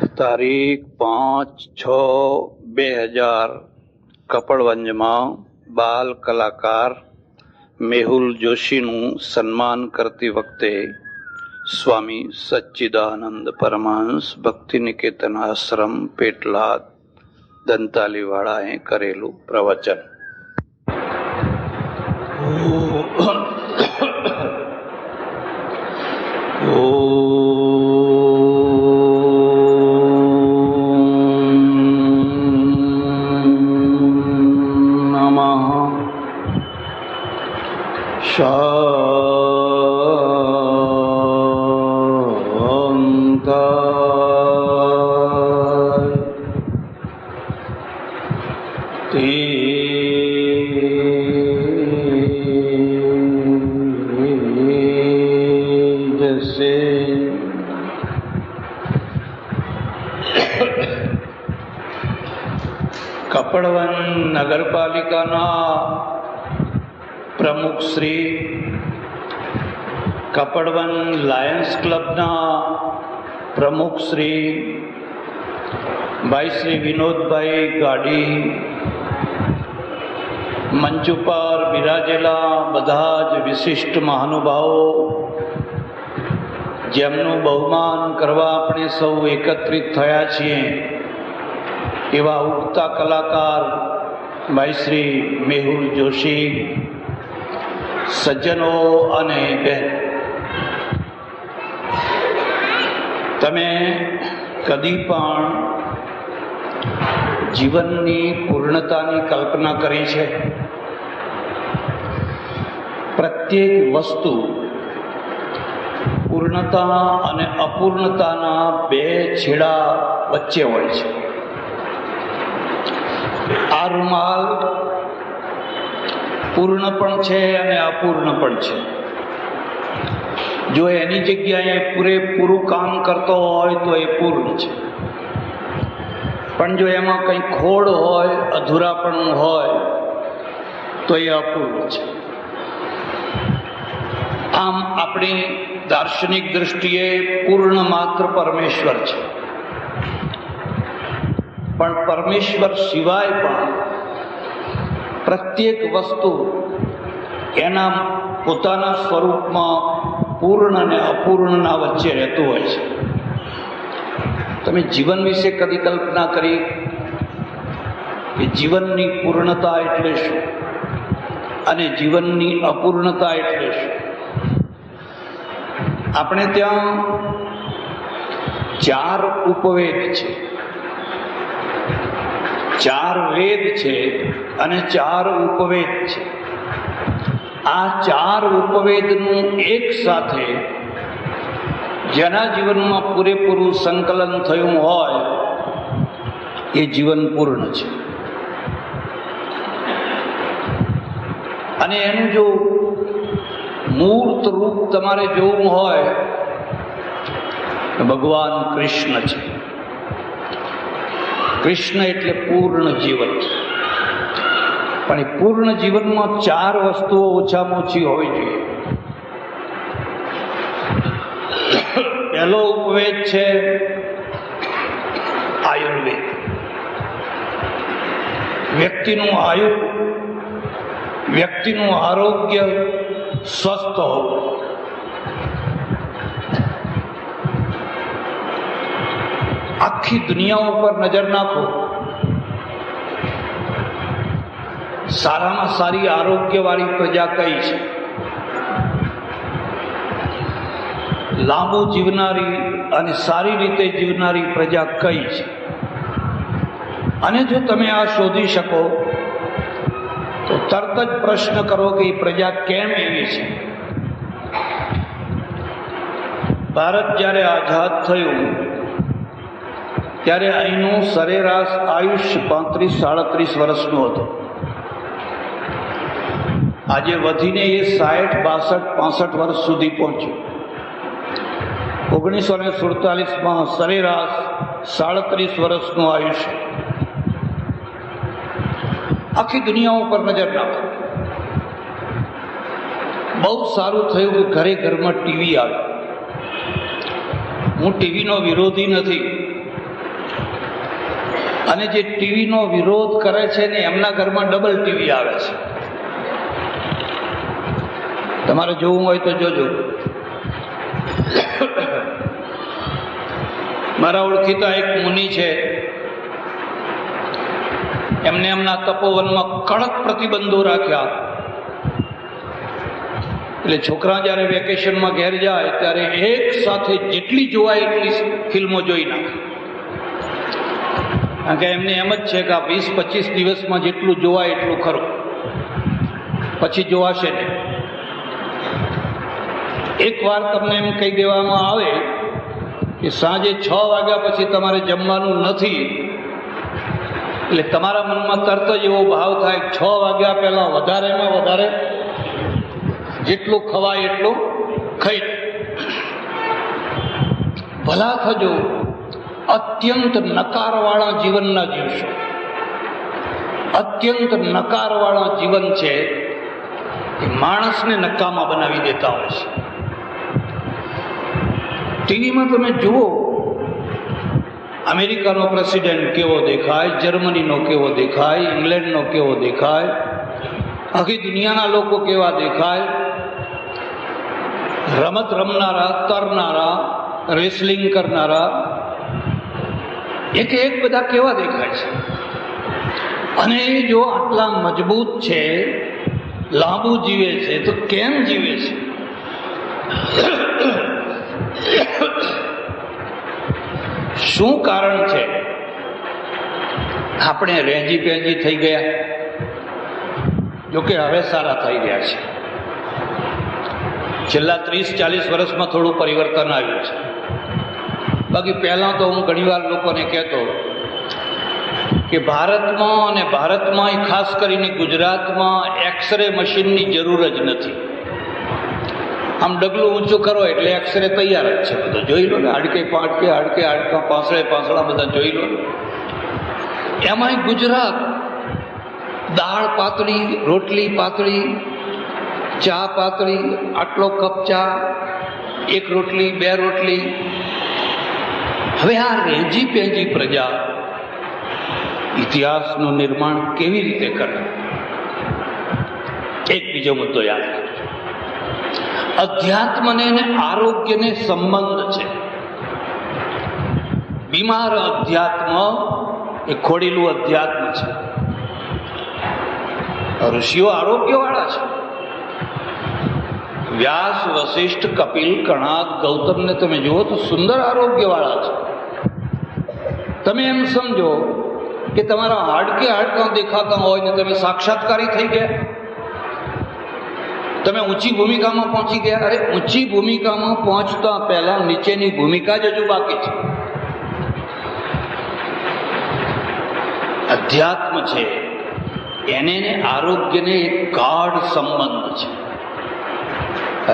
તારીખ 5/6/2000 કપડવંજમાં બાલ કલાકાર મેહુલ જોશીનું સન્માન કરતી વખતે સ્વામી સચ્ચિદાનંદ પરમહંસ ભક્તિ નિકેતન આશ્રમ પેટલાદ દંતાલીવાળાએ કરેલું પ્રવચન. કપડવન નગરપાલિકાના પ્રમુખ શ્રી, કપડવન લાયન્સ ક્લબના પ્રમુખ શ્રી ભાઈ શ્રી વિનોદભાઈ ગાડી, મંચ ઉપર બિરાજેલા બધા જ વિશિષ્ટ મહાનુભાવો, જેમનું બહુમાન કરવા આપણે સૌ એકત્રિત થયા છીએ, એવા ઉગતા કલાકાર ભાઈ શ્રી મેહુલ જોશી, સજ્જનો અને બહેન, તમે કદી પણ જીવનની પૂર્ણતાની કલ્પના કરી છે? પ્રત્યેક વસ્તુ પૂર્ણતા અને અપૂર્ણતાના બે છેડા વચ્ચે હોય છે. આ રૂમાલ પૂર્ણ પણ છે અને અપૂર્ણ પણ છે. જો એની જગ્યાએ પૂરેપૂરું કામ કરતો હોય તો એ પૂર્ણ છે, પણ જો એમાં કંઈ ખોડ હોય, અધૂરાપણું હોય તો એ અપૂર્ણ છે. આમ આપણી દાર્શનિક દૃષ્ટિએ પૂર્ણ માત્ર પરમેશ્વર છે, પણ પરમેશ્વર સિવાય પણ પ્રત્યેક વસ્તુ એના પોતાના સ્વરૂપમાં પૂર્ણ અને અપૂર્ણના વચ્ચે રહેતું હોય છે. તમે જીવન વિશે કદી કલ્પના કરી કે જીવનની પૂર્ણતા એટલે શું અને જીવનની અપૂર્ણતા એટલે શું? આપણે ત્યાં 4 ઉપવેદ છે, 4 વેદ છે અને 4 ઉપવેદ છે. આ 4 ઉપવેદનું એક સાથે જેના જીવનમાં પૂરેપૂરું સંકલન થયું હોય એ જીવન પૂર્ણ છે. અને એનું જો મૂર્ત રૂપ તમારે જોવું હોય તો ભગવાન કૃષ્ણ છે. કૃષ્ણ એટલે પૂર્ણ જીવન. પણ એ પૂર્ણ જીવનમાં 4 વસ્તુઓ ઓછામાં ઓછી હોવી જોઈએ. પહેલો ઉપવેદ છે આયુર્વેદ. વ્યક્તિનું આયુ, વ્યક્તિનું આરોગ્ય સ્વસ્થ હોવું. આખી દુનિયા ઉપર નજર નાખો, સારામાં સારી આરોગ્યવાળી પ્રજા કઈ છે? લાંબુ જીવનારી અને સારી રીતે જીવનારી પ્રજા કઈ છે? અને જો તમે આ શોધી શકો તો તરત જ પ્રશ્ન કરો કે એ પ્રજા કેમ એવી છે? ભારત જ્યારે આઝાદ થયું ત્યારે અહીંનું સરેરાશ આયુષ્ય 35-37 વર્ષનું હતું. આજે વધીને એ 60-62-65 વર્ષ સુધી પહોંચ્યું. 1947માં સરેરાશ 37 વર્ષનું આયુષ્ય. આખી દુનિયા ઉપર નજર નાખો. બહુ સારું થયું કે ઘરે ઘરમાં ટીવી આવ્યું. હું ટીવીનો વિરોધી નથી, અને જે ટીવીનો વિરોધ કરે છે ને એમના ઘરમાં ડબલ ટીવી આવે છે. તમારે જોવું હોય તો જોજો. મારા ઓળખીતા એક મુનિ છે, એમને એમના તપોવનમાં કડક પ્રતિબંધો રાખ્યા. એટલે છોકરા જ્યારે વેકેશનમાં ઘેર જાય ત્યારે એક સાથે જેટલી જોવાય એટલી ફિલ્મો જોઈ નાખે. કારણ કે એમને એમ જ છે કે આ 20-25 દિવસમાં જેટલું જોવાય એટલું ખરું, પછી જોવાશે નહીં. એક વાર તમને એમ કહી દેવામાં આવે કે સાંજે 6 વાગ્યા પછી તમારે જમવાનું નથી, એટલે તમારા મનમાં તરત જ એવો ભાવ થાય 6 વાગ્યા પહેલા વધારેમાં વધારે જેટલું ખવાય એટલું ખાઈ. ભલા થજો, અત્યંત નકારવાળા જીવનના જીવશો. અત્યંત નકારવાળા જીવન છે એ માણસને નકામા બનાવી દેતા હોય છે. ટીવીમાં તમે જુઓ, અમેરિકાનો પ્રેસિડેન્ટ કેવો દેખાય, જર્મનીનો કેવો દેખાય, ઇંગ્લેન્ડનો કેવો દેખાય, આખી દુનિયાના લોકો કેવા દેખાય, રમત રમનારા, તરનારા, રેસલિંગ કરનારા, એક એક બધા કેવા દેખાય છે. અને જો આટલા મજબૂત છે, લાંબુ જીવે છે, તો કેમ જીવે છે? શું કારણ છે? આપણે રેજી પેજી થઈ ગયા, જોકે હવે સારા થઈ ગયા છે. છેલ્લા 30-40 વર્ષમાં થોડું પરિવર્તન આવ્યું છે. બાકી પહેલાં તો હું ઘણીવાર લોકોને કહેતો કે ભારતમાં અને ભારતમાં ખાસ કરીને ગુજરાતમાં એક્સરે મશીનની જરૂર જ નથી. આમ ડગલું ઊંચું કરો એટલે એક્સરે તૈયાર જ છે. બધું જોઈ લો ને, હાડકે પાડકે, હાડકે હાડકા, પાંસળે પાંસળા બધા જોઈ લો. એમાંય ગુજરાત દાળ પાતળી, રોટલી પાતળી, ચા પાતળી, આટલો કપ ચા, 1 રોટલી 2 રોટલી. હવે આ રેજી પેજી પ્રજા ઇતિહાસનું નિર્માણ કેવી રીતે કરે? એક બીજો મુદ્દો યાદ રાખજો. અધ્યાત્મને અને આરોગ્યને સંબંધ છે. બીમાર અધ્યાત્મ એ ખોડેલું અધ્યાત્મ છે. ઋષિઓ આરોગ્યવાળા છે. વ્યાસ, વશિષ્ઠ, કપિલ, કણાદ, ગૌતમને તમે જુઓ તો સુંદર આરોગ્યવાળા છે. તમે એમ સમજો કે તમારા હાડકે હાડકા દેખાતા હોય ને તમે સાક્ષાત્કારી થઈ ગયા, તમે ઊંચી ભૂમિકામાં પહોંચી ગયા. અરે ઊંચી ભૂમિકામાં પહોંચતા પહેલા નીચેની ભૂમિકા જ હજુ બાકી છે. અધ્યાત્મ છે એને આરોગ્યને એક ગાઢ સંબંધ છે.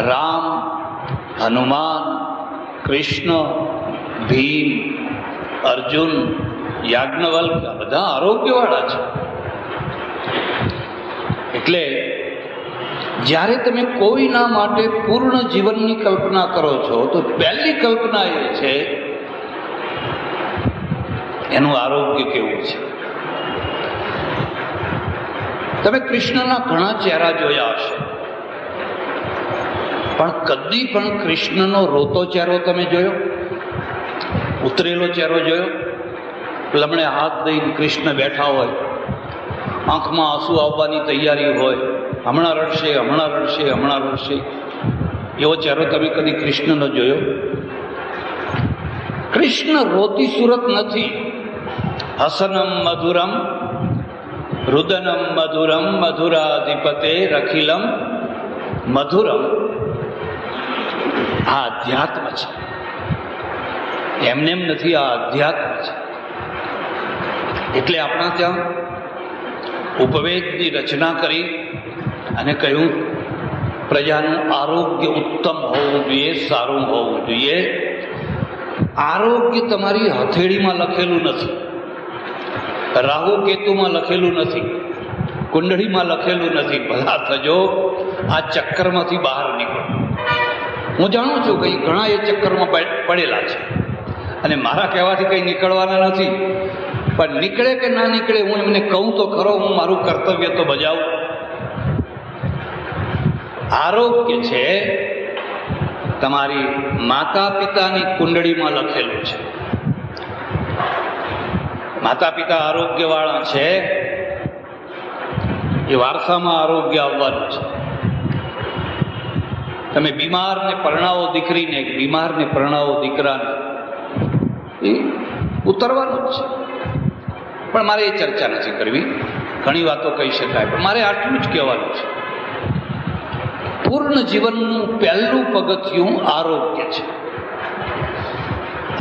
રામ, હનુમાન, કૃષ્ણ, ભીમ, અર્જુન, યાજ્ઞવલ્ક બધા આરોગ્યવાળા છે. એટલે જ્યારે તમે કોઈના માટે પૂર્ણ જીવનની કલ્પના કરો છો તો પહેલી કલ્પના એ છે એનું આરોગ્ય કેવું છે. તમે કૃષ્ણના ઘણા ચહેરા જોયા હશે, પણ કદી પણ કૃષ્ણનો રોતો ચહેરો તમે જોયો? ઉતરેલો ચહેરો જોયો? લમણે હાથ દઈને કૃષ્ણ બેઠા હોય, આંખમાં આંસુ આવવાની તૈયારી હોય, હમણાં રડશે, હમણાં રડશે, હમણાં રડશે, એવો ચહેરો તમે કદી કૃષ્ણનો જોયો? કૃષ્ણ રોતી સુરત નથી. હસનમ મધુરમ રુદનમ મધુરમ મધુરાધિપતે રખિલમ મધુરમ. આ અધ્યાત્મ છે, એમને એમ નથી, આ અધ્યાત્મ છે. એટલે આપણા ત્યાં ઉપવેદની રચના કરી અને કહ્યું પ્રજાનું આરોગ્ય ઉત્તમ હોવું જોઈએ, સારું હોવું જોઈએ. આરોગ્ય તમારી હથેળીમાં લખેલું નથી, રાહુ કેતુમાં લખેલું નથી, કુંડળીમાં લખેલું નથી. ભલા થજો, આ ચક્કરમાંથી બહાર નીકળો. હું જાણું છું કે ઘણા એ ચક્કરમાં પડેલા છે અને મારા કહેવાથી કંઈ નીકળવાના નથી. પણ નીકળે કે ના નીકળે હું એમને કહું તો ખરો, હું મારું કર્તવ્ય તો બજાવું. આરોગ્ય છે તમારી માતા પિતાની કુંડળીમાં લખેલું છે. માતા પિતા આરોગ્યવાળા છે એ વારસામાં આરોગ્ય આવવાનું છે. તમે બીમારને પરણાવો દીકરીને, બીમારને પરણાવો દીકરાને, એ ઉતરવાનું જ છે. પણ મારે એ ચર્ચા નથી કરવી, ઘણી વાતો કહી શકાય, પણ મારે આટલું જ કહેવાનું છે. પૂર્ણ જીવનનું પહેલું પગથિયું આરોગ્ય છે.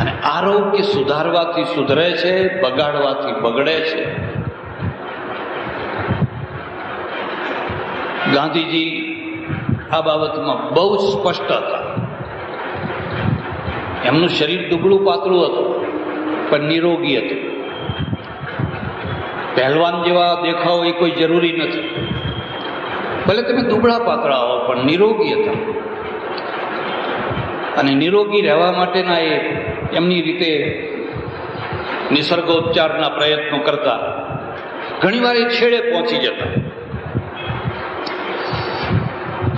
અને આરોગ્ય સુધારવાથી સુધરે છે, બગાડવાથી બગડે છે. ગાંધીજી આ બાબતમાં બહુ સ્પષ્ટ હતા. એમનું શરીર દુબળું પાતળું હતું પણ નિરોગી હતું. પહેલવાન જેવા દેખાવ એ કોઈ જરૂરી નથી. ભલે તમે દુબળા પાતળા હો પણ નિરોગી હતા. અને નિરોગી રહેવા માટેના એ એમની રીતે નિસર્ગોપચારના પ્રયત્નો કરતા ઘણીવાર એ છેડે પહોંચી જતા.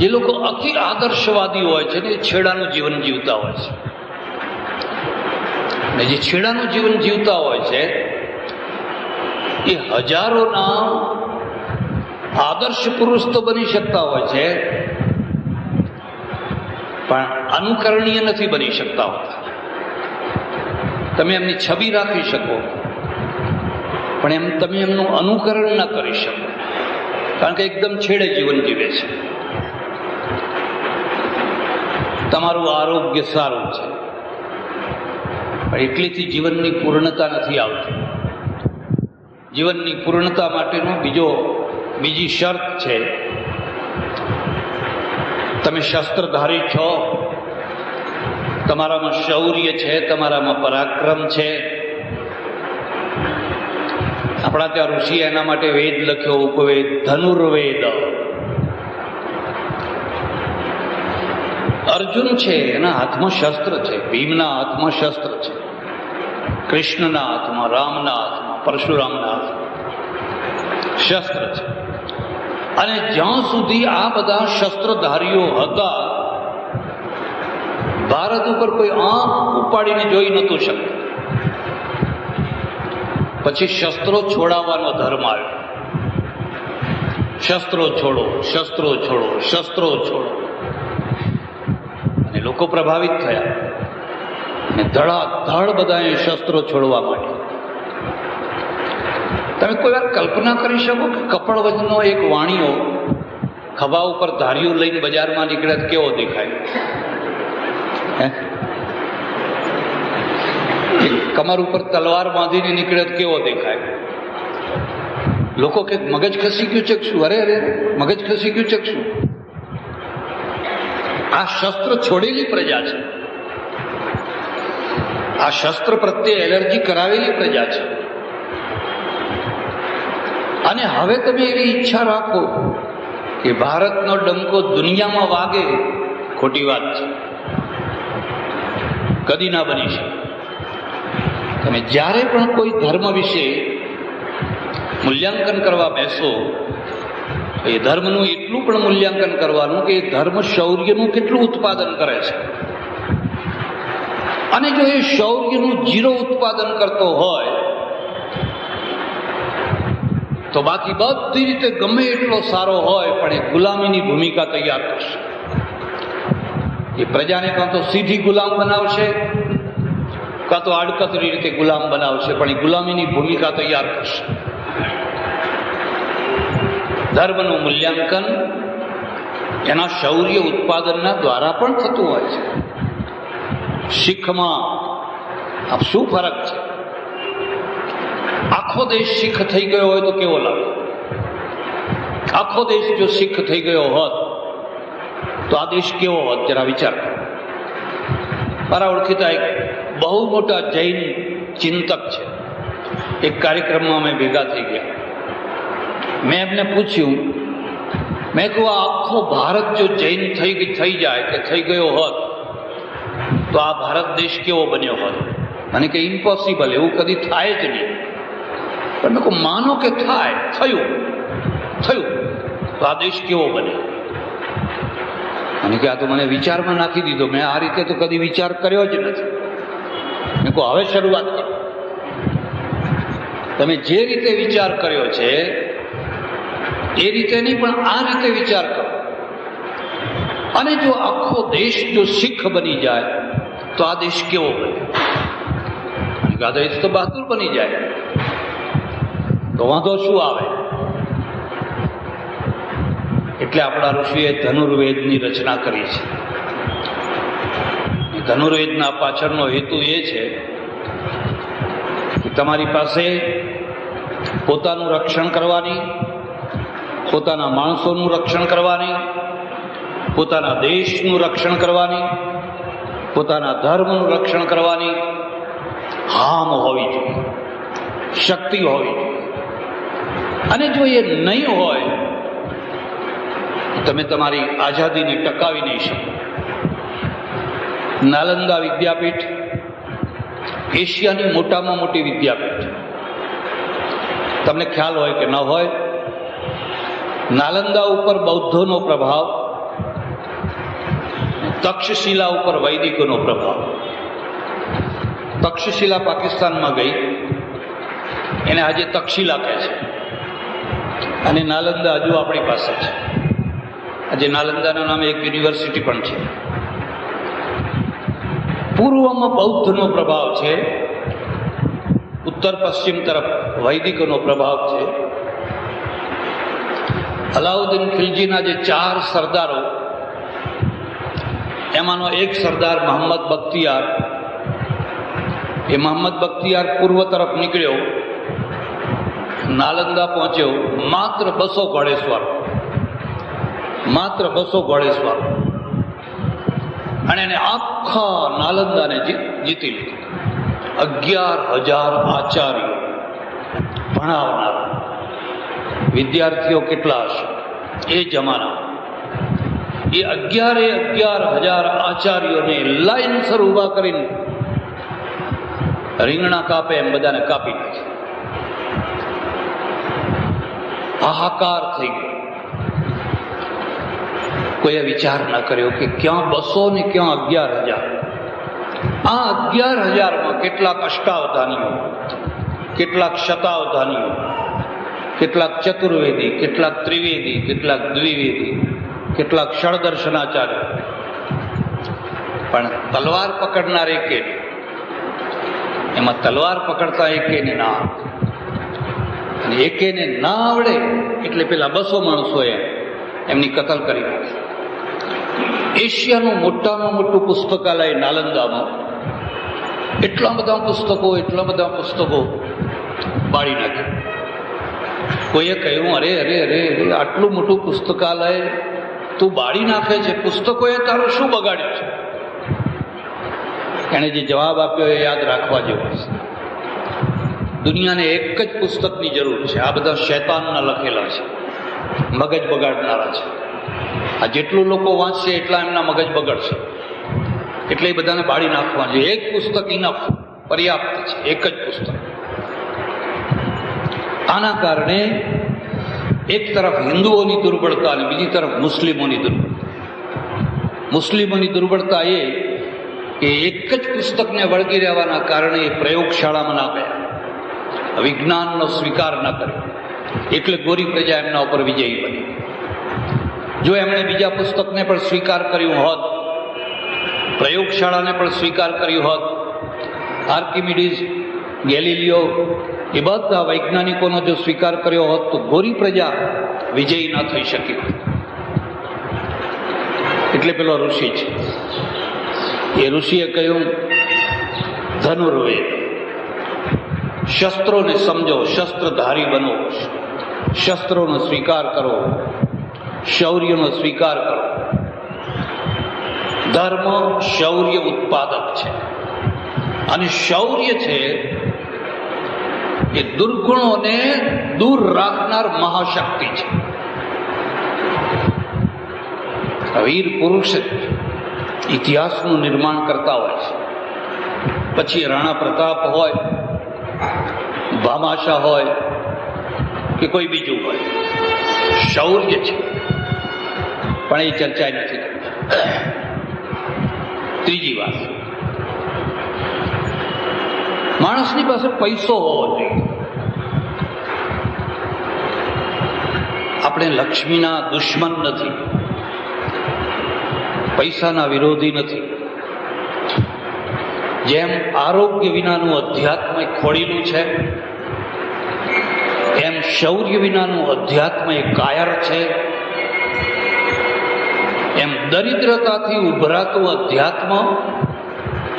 જે લોકો અતિ આદર્શવાદી હોય છે ને એ છેડાનું જીવન જીવતા હોય છે. અને જે છેડાનું જીવન જીવતા હોય છે એ હજારોના આદર્શ પુરુષ તો બની શકતા હોય છે પણ અનુકરણીય નથી બની શકતા હોતા. તમે એમની છબી રાખી શકો પણ તમે એમનું અનુકરણ ન કરી શકો, કારણ કે એકદમ છેડે જીવન જીવે છે. તમારું આરોગ્ય સારું છે પણ એટલીથી જીવનની પૂર્ણતા નથી આવતી. જીવનની પૂર્ણતા માટેનો બીજી શરત છે, તમે શસ્ત્રધારી છો, તમારામાં શૌર્ય છે, તમારામાં પરાક્રમ છે. આપણા ત્યાં ઋષિએ એના માટે વેદ લખ્યો, ઉપવેદ, ધનુર્વેદ. અર્જુન છે એના હાથમાં શસ્ત્ર છે, ભીમના હાથમાં શસ્ત્ર છે, કૃષ્ણના હાથમાં, રામના હાથમાં, પરશુરામના હાથમાં શસ્ત્ર છે. અને જ્યાં સુધી આ બધા શસ્ત્રધારીઓ હતા, ભારત ઉપર કોઈ આંખ ઉપાડીને જોઈ નહોતું શકતું. પછી શસ્ત્રો છોડાવવાનો ધર્મ આવ્યો. શસ્ત્રો છોડો, શસ્ત્રો છોડો, શસ્ત્રો છોડો. અને લોકો પ્રભાવિત થયા અને ધડાધડ બધાએ શસ્ત્રો છોડવા માંડ્યા. તમે કોઈ વાર કલ્પના કરી શકો કે કપડવજનો એક વાણિયો ખભા ઉપર ધાર્યું લઈને બજારમાં નીકળે કેવો દેખાય? કમર ઉપર તલવાર બાંધીને નીકળે કેવો દેખાય? લોકો કે મગજ ખસી ગયું છે શું? અરે અરે મગજ ખસી ગયું છે શું? આ શસ્ત્ર છોડેલી પ્રજા છે. આ શસ્ત્ર પ્રત્યે એલર્જી કરાવેલી પ્રજા છે. અને હવે તમે એવી ઈચ્છા રાખો કે ભારતનો ડંકો દુનિયામાં વાગે, ખોટી વાત છે. કદી ના બની શકે. તમે જ્યારે પણ કોઈ ધર્મ વિશે મૂલ્યાંકન કરવા બેસો, એ ધર્મનું એટલું પણ મૂલ્યાંકન કરવાનું કે એ ધર્મ શૌર્યનું કેટલું ઉત્પાદન કરે છે. અને જો એ શૌર્યનું 0 ઉત્પાદન કરતો હોય તો બાકી બધી રીતે ગમે એટલો સારો હોય પણ એ ગુલામીની ભૂમિકા તૈયાર કરશે. એ પ્રજાને કાં તો સીધી ગુલામ બનાવશે, કાં તો આડકતરી રીતે ગુલામ બનાવશે, પણ એ ગુલામીની ભૂમિકા તૈયાર કરશે. ધર્મનું મૂલ્યાંકન એના શૌર્ય ઉત્પાદનના દ્વારા પણ થતું હોય છે. શીખમાં આ શું ફરક છે? આખો દેશ શીખ થઈ ગયો હોય તો કેવો લાગે? આખો દેશ જો શીખ થઈ ગયો હોત તો આ દેશ કેવો હોત? જરા વિચાર કરો. મારા ઓળખીતા એક બહુ મોટા જૈન ચિંતક છે. એક કાર્યક્રમમાં અમે ભેગા થઈ ગયા. મેં એમને પૂછ્યું, મેં કહ્યું આખો ભારત જો જૈન થઈ જાય કે થઈ ગયો હોત તો આ ભારત દેશ કેવો બન્યો હોત? મને કે ઇમ્પોસિબલ, એવું કદી થાય જ નહીં. તમે કહો માનો કે થાય, થયું તો આ દેશ કેવો બને? અને કે આ તો મને વિચારમાં નાખી દીધો, મેં આ રીતે તો કદી વિચાર કર્યો જ નથી. મેં કહો હવે શરૂઆત કરો. તમે જે રીતે વિચાર કર્યો છે એ રીતે નહીં, પણ આ રીતે વિચાર કરો. અને જો આખો દેશ જો શીખ બની જાય તો આ દેશ કેવો બને? આ દેશ તો બહાદુર બની જાય તો વાંધો શું આવે? એટલે આપણા ઋષિએ ધનુર્વેદની રચના કરી છે. ધનુર્વેદના પાછળનો હેતુ એ છે કે તમારી પાસે પોતાનું રક્ષણ કરવાની, પોતાના માણસોનું રક્ષણ કરવાની, પોતાના દેશનું રક્ષણ કરવાની, પોતાના ધર્મનું રક્ષણ કરવાની હામ હોવી જોઈએ, શક્તિ હોવી જોઈએ. અને જો એ નહીં હોય તમે તમારી આઝાદીને ટકાવી નહીં શકો. નાલંદા વિદ્યાપીઠ એશિયાની મોટામાં મોટી વિદ્યાપીઠ. તમને ખ્યાલ હોય કે ન હોય, નાલંદા ઉપર બૌદ્ધોનો પ્રભાવ, તક્ષશિલા ઉપર વૈદિકોનો પ્રભાવ. તક્ષશિલા પાકિસ્તાનમાં ગઈ, એને આજે તક્ષશિલા કહે છે, અને નાલંદા હજુ આપણી પાસે છે. આજે નાલંદાના નામે એક યુનિવર્સિટી પણ છે. પૂર્વમાં બૌદ્ધનો પ્રભાવ છે, ઉત્તર પશ્ચિમ તરફ વૈદિકોનો પ્રભાવ છે. અલાઉદ્દીન ખિલજીના જે 4 સરદારો, એમાંનો એક સરદાર મોહમ્મદ બખ્તિયાર, એ મોહમ્મદ બખ્તિયાર પૂર્વ તરફ નીકળ્યો, નાલંદા પહોંચ્યો માત્ર 200 ઘોડેસવાર, માત્ર 200 ઘોડેસવાર, અને એને આખા નાલંદાને જીતી લીધું. 11,000 આચાર્યો ભણાવનાર વિદ્યાર્થીઓ કેટલા હશે એ જમાના? એ 11,000 આચાર્યોને લાઈનસર ઊભા કરીને રીંગણા કાપે એમ બધાને કાપી નાખે. હાહાકાર થઈ ગયો. કોઈએ વિચાર ન કર્યો કે ક્યાં 200 ને ક્યાં 11,000. આ 11,000માં કેટલાક અષ્ટાવધાનીઓ, કેટલાક શતાવધાનીઓ, કેટલાક ચતુર્વેદી, કેટલાક ત્રિવેદી, કેટલાક દ્વિવેદી, કેટલાક ષડદર્શનાચાર્ય, પણ તલવાર પકડનાર એકે નહીં. એમાં તલવાર પકડતા એકેને ના આવડે, અને એકેને ના આવડે એટલે પેલા 200 માણસોએ એમની કતલ કરી નાખી. એશિયાનું મોટામાં મોટું પુસ્તકાલય નાલંદામાં એટલા બધા પુસ્તકો બાળી નાખ્યા. કોઈએ કહ્યું, અરે અરે અરે અરે આટલું મોટું પુસ્તકાલય તું બાળી નાખે છે, પુસ્તકોએ તારું શું બગાડ્યું છે? એણે જે જવાબ આપ્યો એ યાદ રાખવા જેવો છે. દુનિયાને એક જ પુસ્તકની જરૂર છે. આ બધા શૈતાનના લખેલા છે, મગજ બગાડનારા છે. આ જેટલું લોકો વાંચશે એટલા એમના મગજ બગડશે, એટલે એ બધાને બાળી નાખવા જોઈએ. એક પુસ્તક ઇનફ, પર્યાપ્ત છે, એક જ પુસ્તક. આના કારણે એક તરફ હિન્દુઓની દુર્બળતા અને બીજી તરફ મુસ્લિમોની દુર્બળતા. મુસ્લિમોની દુર્બળતા એ કે એક જ પુસ્તકને વળગી રહેવાના કારણે એ પ્રયોગશાળામાં ના ગયા, વિજ્ઞાનનો સ્વીકાર ન કર્યો, એટલે ગોરી પ્રજા એમના ઉપર વિજયી બની. જો એમણે બીજા પુસ્તકને પણ સ્વીકાર કર્યું હોત, પ્રયોગશાળાને પણ સ્વીકાર કર્યું હોત, આર્કિમિડીઝ, ગેલિલિયો, એ બધા વૈજ્ઞાનિકોનો જો સ્વીકાર કર્યો હોત તો ગોરી પ્રજા વિજયી ન થઈ શકી. એટલે પેલો ઋષિ છે, એ ઋષિએ કહ્યું ધનુર્વેદ, શસ્ત્રોને સમજો, શસ્ત્રધારી બનો, શસ્ત્રોનો સ્વીકાર કરો, શૌર્યનો સ્વીકાર કરો. ધર્મ શૌર્ય ઉત્પાદક છે, અને શૌર્ય છે એ દુર્ગુણોને દૂર રાખનાર મહાશક્તિ છે. વીર પુરુષ ઇતિહાસનું નિર્માણ કરતા હોય છે. પછી રાણા પ્રતાપ હોય, ભામાશા હોય, કે કોઈ બીજું હોય, શૌર્ય છે, પણ એ ચર્ચા નથી કરતા. ત્રીજી વાત, માણસની પાસે પૈસો હોવો જોઈએ. આપણે લક્ષ્મીના દુશ્મન નથી, પૈસાના વિરોધી નથી. જેમ આરોગ્ય વિનાનું અધ્યાત્મ ખોડીલું છે, એમ શૌર્ય વિનાનું અધ્યાત્મ એ કાયર છે, એમ દરિદ્રતાથી ઉભરાતું અધ્યાત્મ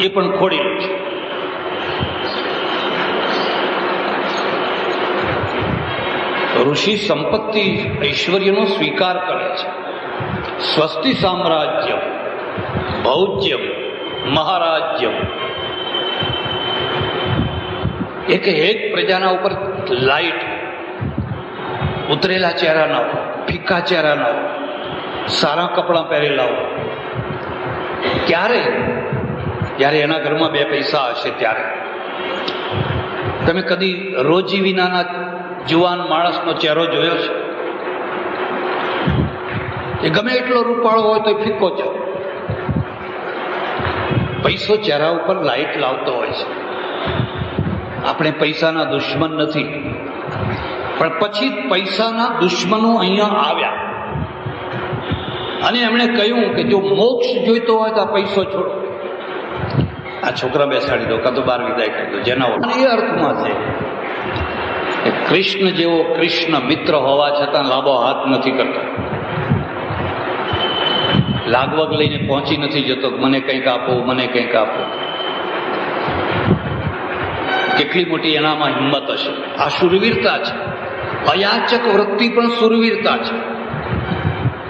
એ પણ ખોડીલું છે. ઋષિ સંપત્તિ ઐશ્વર્યનો સ્વીકાર કરે છે. સ્વસ્તિ સામ્રાજ્યમ ભૌજ્યમ મહારાજ્યમ. એક પ્રજાના ઉપર લાઈટ, ઉતરેલા ચહેરા ના હોય, ફીકા ચહેરા ના હોય, સારા કપડાં પહેરેલા હોય. ક્યારે? જ્યારે એના ઘરમાં બે પૈસા હશે ત્યારે. તમે કદી રોજી વિનાના જુવાન માણસનો ચહેરો જોયો છે? એ ગમે એટલો રૂપાળો હોય તો ફીકો છે. પૈસો ચહેરા ઉપર લાઈટ લાવતો હોય છે. આપણે પૈસાના દુશ્મન નથી, પણ પછી પૈસાના દુશ્મનો અહીંયા આવ્યા અને એમણે કહ્યું કે જો મોક્ષ જોઈતો હોય તો આ પૈસો છોડો, આ છોકરા બેસાડી દો, કાં તો બહાર વિદાય કરી દો. જેના એ અર્થમાં છે કે કૃષ્ણ જેવો કૃષ્ણ મિત્ર હોવા છતાં લાંબો હાથ નથી કરતો, લાગવગ લઈને પહોંચી નથી જતો, મને કંઈક આપો, મને કંઈક આપો. કેટલી મોટી એનામાં હિંમત હશે! આ શુરવીરતા છે. અયાચક વૃત્તિ પણ શુરવીરતા છે.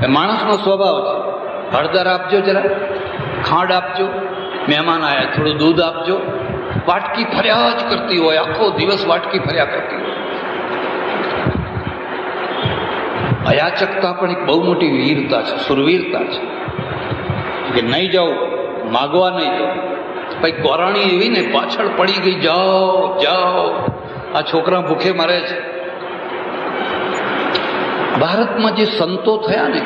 એ માણસનો સ્વભાવ છે. હળદર આપજો, જરા ખાંડ આપજો, મહેમાન આવ્યા થોડું દૂધ આપજો. વાટકી ફર્યા જ કરતી હોય, આખો દિવસ વાટકી ફર્યા કરતી હોય. અયાચકતા પણ એક બહુ મોટી વીરતા છે, શુરવીરતા છે. કે નહીં જાઓ, માગવા નહીં જાઓ. ભાઈ ગોરાણી એવી ને પાછળ પડી ગઈ, જાઓ જાઓ. આ છોકરા ભૂખે મરે છે. ભારતમાં જે સંતો થયા ને,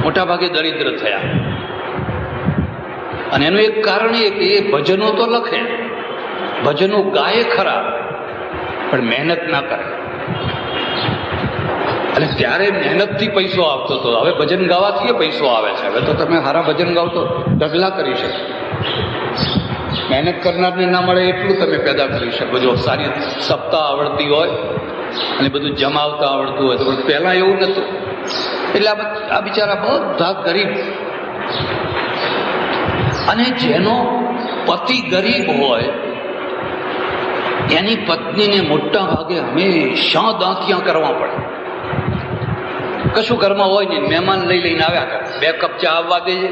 મોટા ભાગે દરિદ્ર થયા. અને એનું એક કારણ એ કે એ ભજનો તો લખે, ભજનો ગાય ખરા, પણ મહેનત ના કરે. અને ત્યારે મહેનતથી પૈસો આવતો હતો. હવે ભજન ગાવાથી પૈસો આવે છે. હવે તો તમે સારા ભજન ગાવ તો ઢગલા કરી શકો. મહેનત કરનારને ના મળે એટલું તમે પેદા કરી શકો. જો સારી સપ્તાહ આવડતી હોય અને બધું જમાવતા આવડતું હોય તો. પણ પહેલાં એવું નહોતું. એટલે આ બિચારા બધા ગરીબ, અને જેનો પતિ ગરીબ હોય એની પત્નીને મોટા ભાગે હંમેશા દાંતિયા કરવા પડે. કશું ઘરમાં હોય ને, મહેમાન લઈ લઈને આવ્યા કરે. 2 કપ ચા આવવા દે છે,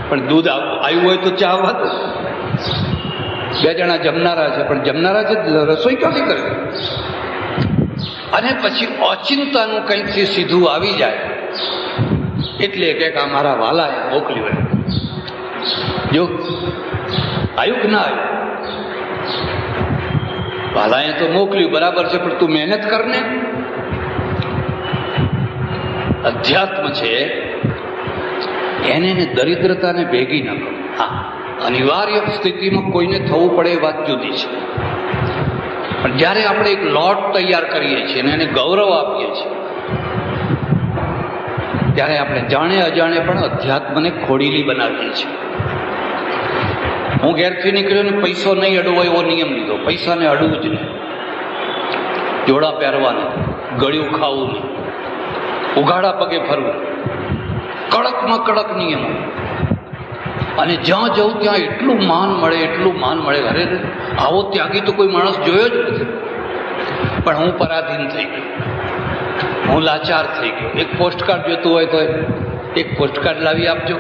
પણ દૂધ આવ્યું હોય તો ચા આવવા દે. 2 જણા જમનારા છે, પણ જમનારા છે, રસોઈ ક્યાંથી કરે? અને પછી ઓચિંતાનું કંઈકથી સીધું આવી જાય એટલે કે મારા વાલાએ મોકલ્યું. જો આવ્યું કે ના આવ્યું? વાલાએ તો મોકલ્યું, બરાબર છે, પણ તું મહેનત કર ને. અધ્યાત્મ છે એને દરિદ્રતાને ભેગી ન કરો. હા, અનિવાર્ય સ્થિતિમાં કોઈને થવું પડે એ વાત જુદી છે. પણ જ્યારે આપણે એક લોટ તૈયાર કરીએ છીએ અને એને ગૌરવ આપીએ છીએ, ત્યારે આપણે જાણે અજાણે પણ અધ્યાત્મને ખોડીલી બનાવીએ છીએ. હું ઘેરથી નીકળ્યો ને પૈસો નહીં અડવો એવો નિયમ લીધો. પૈસાને અડવું જ નહીં. જોડા પહેરવાનું, ગળ્યું ખાવું નહીં, ઉઘાડા પગે ફરવું, કડકમાં કડક નિયમો. અને જ્યાં જવું ત્યાં એટલું માન મળે, એટલું માન મળે. અરે આવો ત્યાગી તો કોઈ માણસ જોયો જ નથી. પણ હું પરાધીન થઈ ગયો, હું લાચાર થઈ ગયો. એક પોસ્ટકાર્ડ જોતું હોય તો એક પોસ્ટકાર્ડ લાવી આપજો,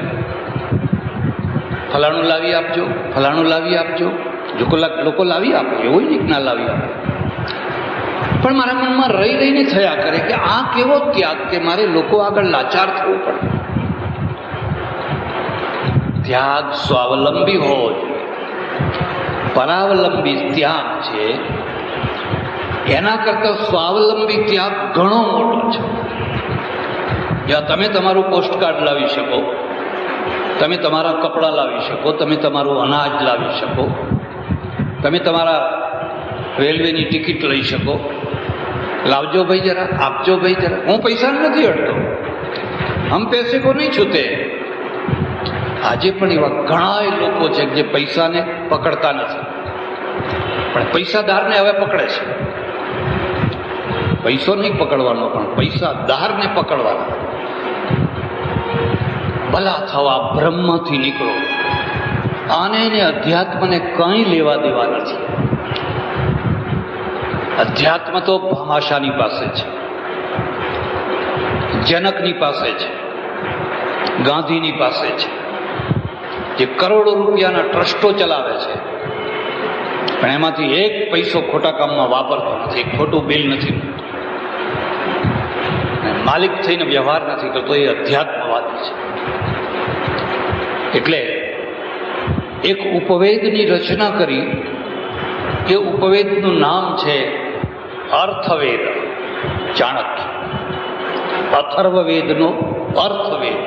ફલાણું લાવી આપજો, ફલાણું લાવી આપજો. લોકો લાવી આપે, એવું નહીં ના લાવી આપે. પણ મારા મનમાં રહી રહીને થયા કરે કે આ કેવો ત્યાગ કે મારે લોકો આગળ લાચાર થવું પડે. ત્યાગ સ્વાવલંબી હોવો જોઈએ. પરાવલંબી ત્યાગ છે એના કરતાં સ્વાવલંબી ત્યાગ ઘણો મોટો છે. જ્યાં તમે તમારું પોસ્ટકાર્ડ લાવી શકો, તમે તમારા કપડાં લાવી શકો, તમે તમારું અનાજ લાવી શકો, તમે તમારા રેલવેની ટિકિટ લઈ શકો. લાવજો ભાઈ જરા, આપજો ભાઈ જરા. હું પૈસા નથી અડતો, હમ પૈસે કો નહીં છૂતે. આજે પણ એવા ઘણા લોકો છે જે પૈસાને પકડતા નથી, પણ પૈસાદારને હવે પકડે છે. પૈસો નહીં પકડવાનો, પણ પૈસાદારને પકડવાનો. ભલા થવા બ્રહ્મથી નીકળો. આને ને અધ્યાત્મને કંઈ લેવા દેવા નથી. અધ્યાત્મ તો ભામાશાની પાસે છે, જનકની પાસે છે, ગાંધીની પાસે છે, જે કરોડો રૂપિયાના ટ્રસ્ટો ચલાવે છે, પણ એમાંથી એક પૈસો ખોટા કામમાં વાપરતો નથી, એક ખોટું બિલ નથી, માલિક થઈને વ્યવહાર નથી કરતો. એ અધ્યાત્મવાદી છે. એટલે એક ઉપવેદની રચના કરી. એ ઉપવેદનું નામ છે અર્થવેદ. ચાણક્ય. અથર્વવેદનો અર્થવેદ.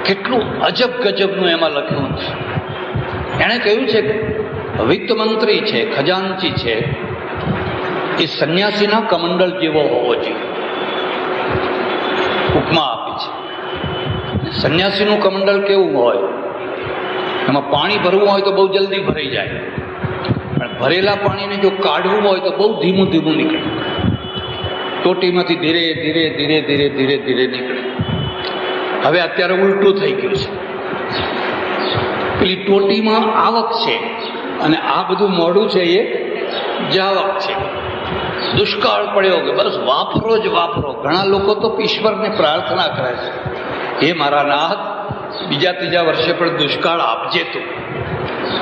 કેટલું અજબ ગજબનું એમાં લખ્યું છે. એણે કહ્યું છે કે વિત્ત મંત્રી છે, ખજાનચી છે, એ સંન્યાસીના કમંડળ જેવો હોવો જોઈએ. ઉપમા આપી છે. સંન્યાસીનું કમંડળ કેવું હોય? એમાં પાણી ભરવું હોય તો બહુ જલ્દી ભરાઈ જાય, પણ ભરેલા પાણીને જો કાઢવું હોય તો બહુ ધીમું ધીમું નીકળે. ટોટીમાંથી ધીરે ધીરે ધીરે ધીરે ધીરે ધીરે નીકળે. હવે અત્યારે ઉલટું થઈ ગયું છે. પેલી ટોટીમાં આવક છે અને આ બધું મોઢું છે એ જાવક છે. દુષ્કાળ પડ્યો કે બસ વાપરો જ વાપરો. ઘણા લોકો તો ઈશ્વરને પ્રાર્થના કરે છે, હે મારા નાથ, બીજા ત્રીજા વર્ષે પણ દુષ્કાળ આપજે તું,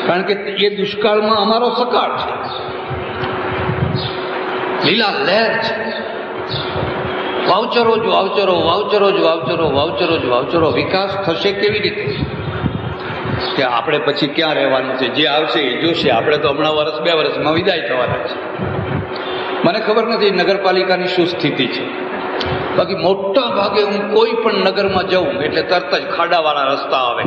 કારણ કે એ દુષ્કાળમાં અમારો સકાળ છે, લીલા લહેર છે. વાઉચરો જ વાઉચરો, વાઉચરો જ વાઉચરો, વાઉચરો જ વાઉચરો. વિકાસ થશે કેવી રીતે? કે આપણે પછી ક્યાં રહેવાનું છે? જે આવશે એ જોશે. આપણે તો હમણાં વર્ષ બે વર્ષમાં વિદાય થવાના છે. મને ખબર નથી નગરપાલિકાની શું સ્થિતિ છે, બાકી મોટા ભાગે હું કોઈ પણ નગરમાં જાઉં એટલે તરત જ ખાડાવાળા રસ્તા આવે.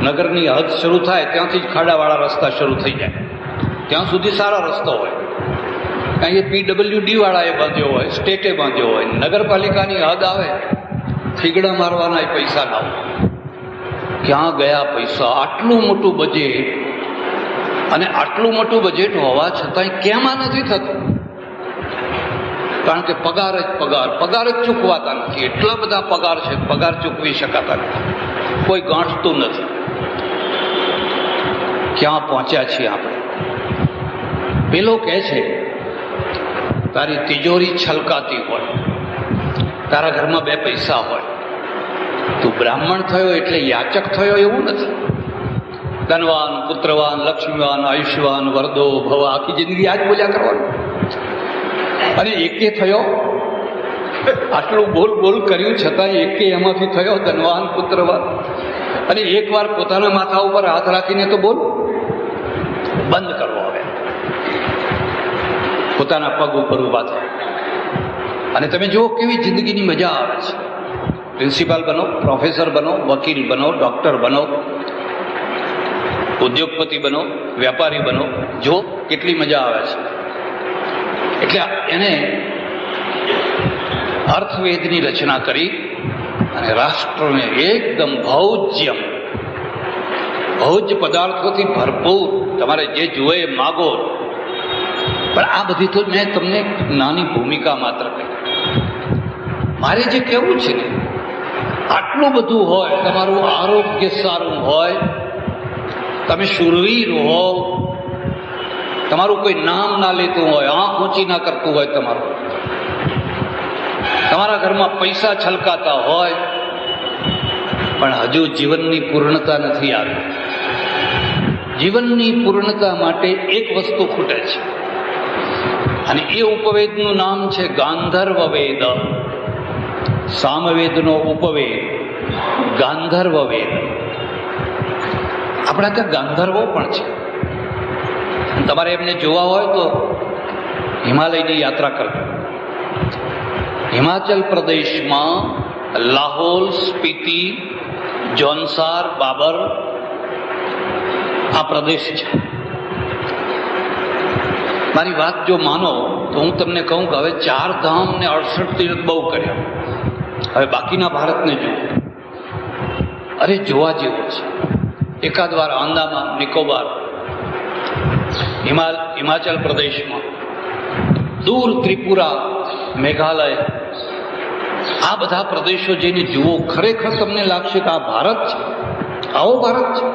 નગરની હદ શરૂ થાય ત્યાંથી જ ખાડાવાળા રસ્તા શરૂ થઈ જાય. ત્યાં સુધી સારા રસ્તા હોય. કારણ કે PWD વાળાએ બાંધ્યો હોય, સ્ટેટે બાંધ્યો હોય. નગરપાલિકાની હદ આવે, થીગડા મારવાના પૈસા ના હોય. ક્યાં ગયા પૈસા? આટલું મોટું બજેટ, અને આટલું મોટું બજેટ હોવા છતાંય કેમ આ નથી થતું? કારણ કે પગાર જ પગાર જ ચૂકવાતા નથી. એટલા બધા પગાર છે, પગાર ચૂકવી શકાતા નથી. કોઈ ગાંઠતું નથી. ક્યાં પહોંચ્યા છીએ આપણે? પેલો કહે છે તારી તિજોરી છલકાતી હોય, તારા ઘરમાં બે પૈસા હોય, તું બ્રાહ્મણ થયો એટલે યાચક થયો એવું નથી. ધનવાન, પુત્રવાન, લક્ષ્મીવાન, આયુષ્યવાન, વરદો ભવ, આખી જિંદગી આ જ બોલ્યા કરવાનું. અને એકે થયો, આટલું બોલ બોલ કર્યું છતાં એકે એમાંથી થયો ધનવાન, પુત્રવાન. અને એકવાર પોતાના માથા ઉપર હાથ રાખીને તો બોલ, બંધ કરવો. હવે પોતાના પગ ઉપર ઉભા થાય અને તમે જુઓ કેવી જિંદગીની મજા આવે છે. પ્રિન્સિપાલ બનો, પ્રોફેસર બનો, વકીલ બનો, ડોક્ટર બનો, ઉદ્યોગપતિ બનો, વેપારી બનો, જો કેટલી મજા આવે છે. એટલે એને અર્થવેદની રચના કરી અને રાષ્ટ્રને એકદમ ભૌજ્ય પદાર્થોથી ભરપૂર, તમારે જે જુએ એ માગો. પણ આ બધી તો મેં તમને નાની ભૂમિકા માત્ર કહી. મારે જે કહેવું છે ને, આટલું બધું હોય, તમારું આરોગ્ય સારું હોય, તમે શૂરવીર હો, તમારું કોઈ નામ ના લેતું હોય, આંખ ઊંચી ના કરતું હોય, તમારા ઘરમાં પૈસા છલકાતા હોય, પણ હજુ જીવનની પૂર્ણતા નથી આવી. જીવનની પૂર્ણતા માટે એક વસ્તુ ખૂટે છે, અને એ ઉપવેદનું નામ છે ગાંધર્વ વેદ. સામવેદનો ઉપવેદ ગાંધર્વ વેદ. આપણા ત્યાં ગાંધર્વો પણ છે. તમારે એમને જોવા હોય તો હિમાલયની યાત્રા કરજો. હિમાચલ પ્રદેશમાં લાહોલ, સ્પીતિ, જોનસાર, બાબર આ પ્રદેશ છે. મારી વાત જો માનો તો હું તમને કહું કે હવે 4 ધામ ને 68 તીર્થ બહુ કર્યા. હવે બાકીના ભારતને જુઓ. અરે જોવા જેવું છે. એકાદ વાર આંદામાન નિકોબાર, હિમાચલ પ્રદેશમાં, દૂર ત્રિપુરા, મેઘાલય, આ બધા પ્રદેશો જઈને જુઓ. ખરેખર તમને લાગશે કે આ ભારત છે. આવો ભારત છે.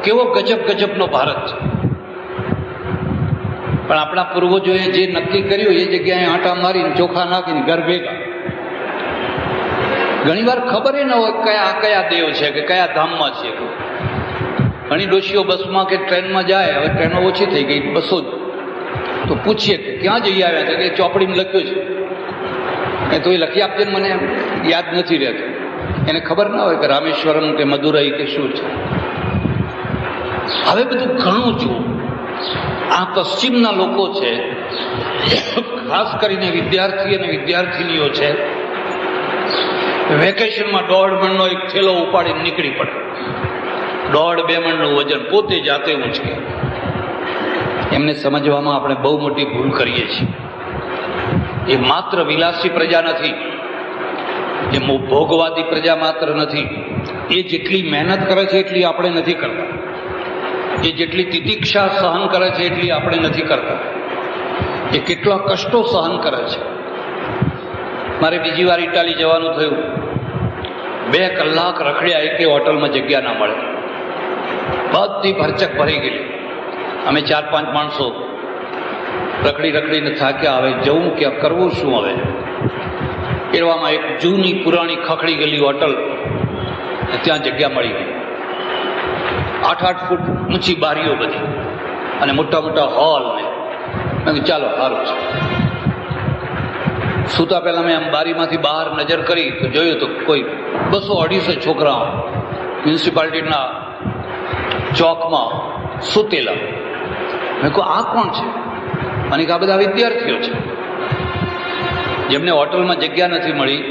કેવો ગજબ ગજબનો ભારત છે. પણ આપણા પૂર્વજોએ જે નક્કી કર્યું એ જગ્યાએ આંટા મારીને ચોખા નાખીને ઘર ભેગા. ઘણી વાર ખબર ન હોય કયા દેવ છે કે કયા ધામમાં છે. ઘણી ડોશીઓ બસમાં કે ટ્રેનમાં જાય. હવે ટ્રેનો ઓછી થઈ ગઈ, બસો જ. તો પૂછીએ કે ક્યાં જઈ આવ્યા છે કે ચોપડીમાં લખ્યું છે. તો એ લખી આપજે, મને યાદ નથી રહેતું. એને ખબર ના હોય કે રામેશ્વરમ કે મદુરાઈ કે શું છે. હવે બધું ઘણું જુઓ. આ પશ્ચિમના લોકો છે, ખાસ કરીને વિદ્યાર્થી અને વિદ્યાર્થીનીઓ છે, વેકેશનમાં 1.5 મણનો એક થેલો ઉપાડીને નીકળી પડે. 1.5-2 મણનું વજન પોતે જાતે ઉંચકે. એમને સમજવામાં આપણે બહુ મોટી ભૂલ કરીએ છીએ. એ માત્ર વિલાસી પ્રજા નથી, એ ભોગવાદી પ્રજા માત્ર નથી. એ જેટલી મહેનત કરે છે એટલી આપણે નથી કરતા. એ જેટલી તિતિક્ષા સહન કરે છે એટલી આપણે નથી કરતા. એ કેટલા કષ્ટો સહન કરે છે. મારે બીજી વાર ઇટાલી જવાનું થયું. 2 કલાક રખડ્યા, એકે હોટલમાં જગ્યા ના મળે. બધી ભરચક ભરી ગઈ. અમે 4-5 માણસો રખડીને થાક્યા. હવે જવું કે કરવું શું? હવે એવામાં એક જૂની પુરાણી ખખડી ગયેલી હોટલ, ત્યાં જગ્યા મળી ગઈ. 8-8 ફૂટ ઊંચી બારીઓ બધી અને મોટા મોટા હોલ ને. મેં ચાલો સારું છે. સૂતા પહેલા મેં આમ બારીમાંથી બહાર નજર કરી તો જોયું તો કોઈ 200-250 છોકરાઓ મ્યુનિસિપાલિટીના ચોકમાં સૂતેલા. મેં કહું આ કોણ છે? મને આ બધા વિદ્યાર્થીઓ છે જેમને હોટલમાં જગ્યા નથી મળી,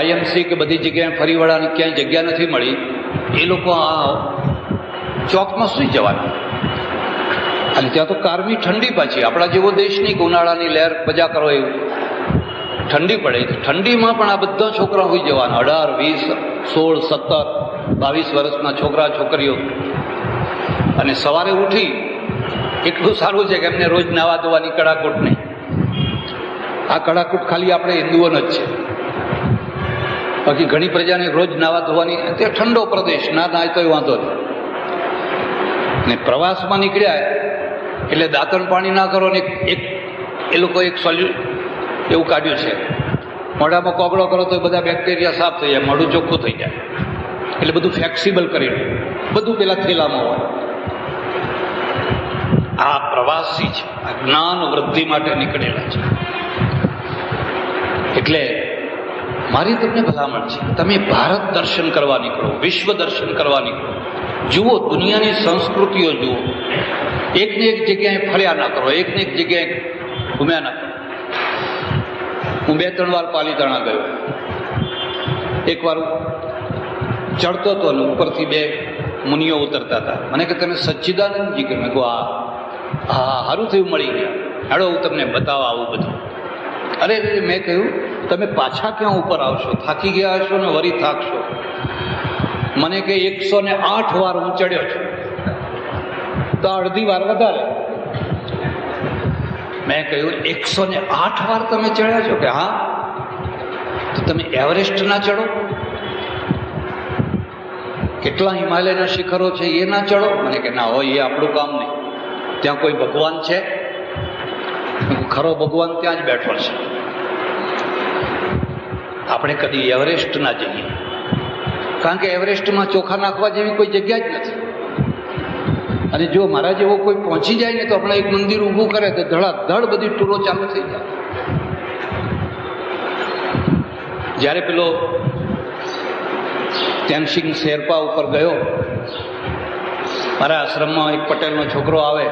YMC કે બધી જગ્યાએ ફરી વળાની ક્યાંય જગ્યા નથી મળી. એ લોકો આ ચોકમાં સુઈ જવાના. અને ત્યાં તો કારમી ઠંડી પાછી, આપણા જેવો દેશ નહીં કે ઉનાળાની લહેર મજા કરો એવું. ઠંડી પડે. ઠંડીમાં પણ આ બધા છોકરા હોઈ જવાના. 18, 20, 16, 17, 22 વર્ષના છોકરા છોકરીઓ. અને સવારે ઉઠી એટલું સારું છે કે એમને રોજ નાવા ધોવાની કડાકૂટ નહીં. આ કડાકૂટ ખાલી આપણે હિન્દુઓનો જ છે. બાકી ઘણી પ્રજાને રોજ નાવા ધોવાની. તે ઠંડો પ્રદેશ, ના નાય તોય વાંધો નહીં. ને પ્રવાસમાં નીકળ્યા એટલે દાંતણ પાણી ના કરો ને એ લોકો એક એવું કાઢ્યું છે, મોઢામાં કોગળો કરો તો બધા બેક્ટેરિયા સાફ થઈ જાય, મોઢું ચોખ્ખું થઈ જાય. એટલે બધું ફ્લેક્સિબલ કરી બધું પેલા થેલામાં હોય. આ પ્રવાસી છે, આ જ્ઞાન વૃદ્ધિ માટે નીકળેલા છે. એટલે મારી તમને ભલામણ છે, તમે ભારત દર્શન કરવા નીકળો, વિશ્વ દર્શન કરવા નીકળો. જુઓ, દુનિયાની સંસ્કૃતિઓ જુઓ. એકને એક જગ્યાએ ફર્યા ના કરો, એકને એક જગ્યાએ ઘૂમ્યા ના કરો. હું 2-3 વાર પાલીતાણા ગયો. એક વાર ચડતો હતો ને ઉપરથી 2 મુનિઓ ઉતરતા હતા. મને કે તમે સચ્ચિદાનંદજી? કે મેં કહું હા, સારું થયું મળી ગયા. હેડો હું તમને બતાવવા આવું બધું. અરે મેં કહ્યું તમે પાછા ક્યાં ઉપર આવશો? થાકી ગયા હશો ને વરી થાકશો. મને કે 108 વાર હું ચડ્યો છું, તો અડધી વાર વધારે. મેં કહ્યું 108 વાર તમે ચડ્યા છો? કે હા. તો તમે એવરેસ્ટ ના ચડો? કેટલા હિમાલયના શિખરો છે એ ના ચડો? મને કે ના હોય, એ આપણું કામ નહીં. ત્યાં કોઈ ભગવાન છે? ખરો ભગવાન ત્યાં જ બેઠો છે. આપણે કદી એવરેસ્ટ ના જઈએ, કારણ કે એવરેસ્ટમાં ચોખા નાખવા જેવી કોઈ જગ્યા જ નથી. અને જો મારા જેવો કોઈ પહોંચી જાય ને તો આપણે એક મંદિર ઊભું કરે તો ધડાધડ બધી ટૂરો ચાલુ થઈ જાય. જ્યારે પેલો તેનસિંગ શેરપા ઉપર ગયો મારા આશ્રમમાં એક પટેલનો છોકરો આવે,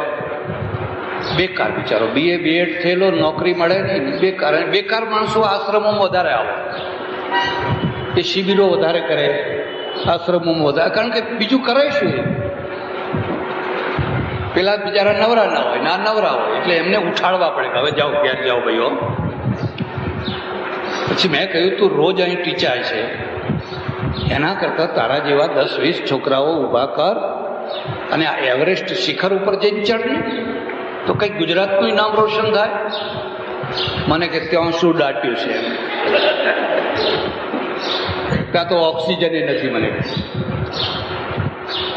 બેકાર બિચારો, BA BEd થયેલો, નોકરી મળે નહીં, બેકાર. બેકાર માણસો આશ્રમોમાં વધારે આવે, એ શિબિરો વધારે કરે આશ્રમોમાં વધારે, કારણ કે બીજું કરે શું? પેલા બિચારા નવરા ના હોય, ના નવરા હોય, એટલે એમને ઉઠાડવા પડે કે હવે જાઓ, ઘેર જાઓ ભાઈઓ. પછી મેં કહ્યું તું રોજ અહીં ટીચાય છે, એના કરતાં તારા જેવા 10-20 છોકરાઓ ઊભા કર અને આ એવરેસ્ટ શિખર ઉપર જઈને ચડ ને, તો કંઈક ગુજરાતનું નામ રોશન થાય. મને કે ત્યાં શું દાટ્યું છે, ત્યાં તો ઓક્સિજન નથી. મને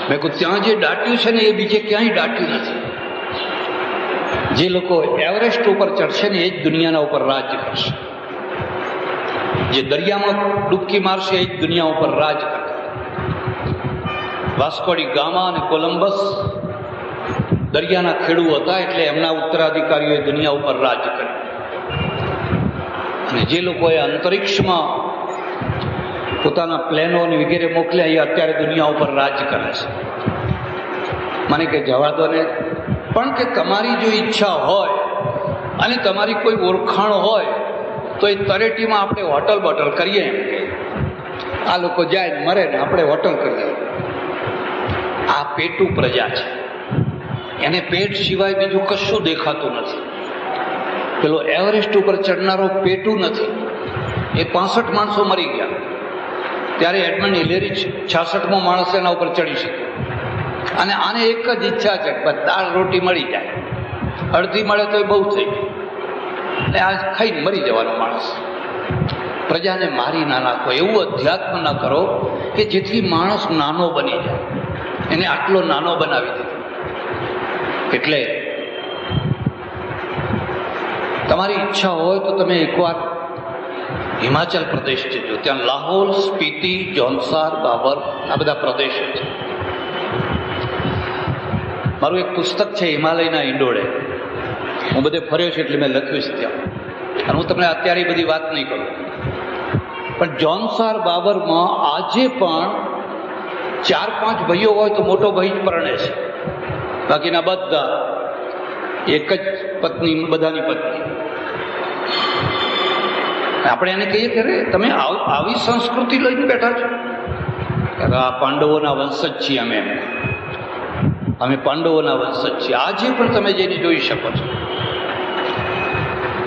મેં કહું ત્યાં જે દાટ્યું છે ને એ બીજે ક્યાંય દાટ્યું નથી. જે લોકો એવરેસ્ટ ઉપર ચડશે ને એ જ દુનિયાના ઉપર રાજ્ય કરશે. જે દરિયામાં ડૂબકી મારશે એ જ દુનિયા ઉપર રાજ કરશે. વાસ્કોડી ગામા અને કોલંબસ દરિયાના ખેડૂ હતા, એટલે એમના ઉત્તરાધિકારીઓએ દુનિયા ઉપર રાજ કર્યું. અને જે લોકોએ અંતરિક્ષમાં પોતાના પ્લેનો અને વગેરે મોકલ્યા એ અત્યારે દુનિયા ઉપર રાજ કરે છે. મને કે જવા દો ને, પણ કે તમારી જો ઈચ્છા હોય અને તમારી કોઈ ઓળખાણ હોય તો એ તરેટીમાં આપણે હોટલ બોટલ કરીએ. એમ કે આ લોકો જાય મરે ને આપણે હોટલ કરીએ. આ પેટું પ્રજા છે, એને પેટ સિવાય બીજું કશું દેખાતું નથી. પેલો એવરેસ્ટ ઉપર ચડનારો પેટું નથી. એ 65 માણસો મરી ગયા ત્યારે એડમંડ હિલેરી 66મો માણસ એના ઉપર ચડી શકે. અને આને એક જ ઈચ્છા છે કે દાળ રોટી મળી જાય, અડધી મળે તો એ બહુ થઈ ગઈ, એટલે આ ખાઈને મરી જવાનો માણસ. પ્રજાને મારી ના નાખો, એવું અધ્યાત્મ ના કરો કે જેથી માણસ નાનો બની જાય. એને આટલો નાનો બનાવી દીધો. એટલે તમારી ઈચ્છા હોય તો તમે એકવાર હિમાચલ પ્રદેશ જજો. ત્યાં લાહોલ, સ્પીતિ, જોન્સાર, બાબર આ બધા પ્રદેશો છે. મારું એક પુસ્તક છે હિમાલયના ઈંડોળે. હું બધે ફર્યો છું એટલે મેં લખ્યું છે ત્યાં, અને હું તમને અત્યારે એ બધી વાત નહીં કરું. પણ જોન્સાર બાબરમાં આજે પણ 4-5 ભાઈઓ હોય તો મોટો ભાઈ જ પરણે છે, બાકીના બધા એક જ પત્ની, બધાની પત્ની. આપણે એને કહીએ કે તમે આવી સંસ્કૃતિ લઈને બેઠા છો. આ પાંડવોના વંશજ છીએ અમે પાંડવોના વંશજ છીએ. આજે પણ તમે જઈને જોઈ શકો છો.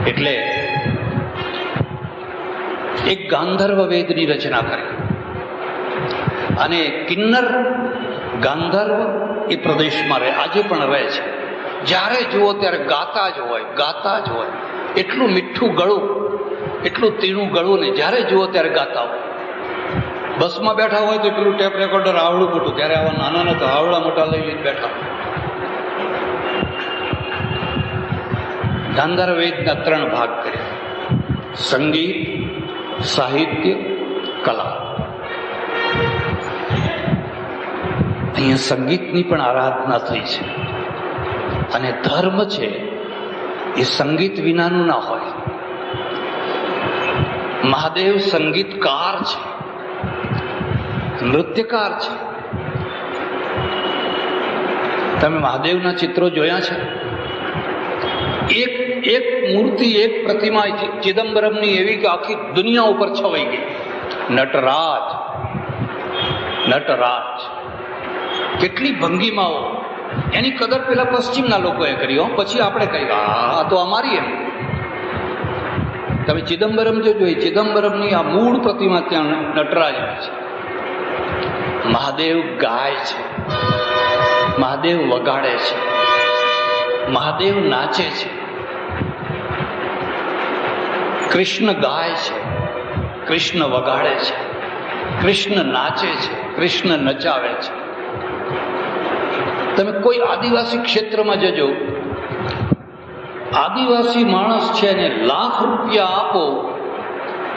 એટલે એક ગાંધર્વ વેદની રચના કરી, અને કિન્નર ગાંધર્વ એ પ્રદેશમાં રહે, આજે પણ રહે છે. જ્યારે જુઓ ત્યારે ગાતા જ હોય. એટલું મીઠું ગળું, એટલું તીણું ગળું ને જ્યારે જુઓ ત્યારે ગાતા હોય. બસમાં બેઠા હોય તો પેલું ટેપ રેકોર્ડર આવડું મોટું, ત્યારે આવા નાના નતા, આવડા મોટા લઈ લઈને બેઠા. ગાંધાર વેદના 3 ભાગ કર્યા: સંગીત, સાહિત્ય, કલા. અહીંયા સંગીતની પણ આરાધના થઈ છે, અને ધર્મ છે એ સંગીત વિનાનું ના હોય. મહાદેવ સંગીતકાર છે, નૃત્યકાર છે. તમે મહાદેવના ચિત્રો જોયા છે? એક મૂર્તિ, એક પ્રતિમા ચિદમ્બરમની એવી કે આખી દુનિયા ઉપર છવાઈ ગઈ. નટરાજ કેટલી ભંગીમાઓ. એની કદર પેલા પશ્ચિમના લોકોએ કરી, પછી આપણે કહી આ તો અમારી. એમ તમે ચિદમ્બરમ જોજો, ચિદમ્બરમની આ મૂળ પ્રતિમા ત્યાં નટરાજ છે. મહાદેવ ગાય છે, મહાદેવ વગાડે છે, મહાદેવ નાચે છે. કૃષ્ણ ગાય છે, કૃષ્ણ વગાડે છે, કૃષ્ણ નાચે છે, કૃષ્ણ નચાવે છે. તમે કોઈ આદિવાસી ક્ષેત્રમાં જજો, આદિવાસી માણસ છે એને લાખ રૂપિયા આપો,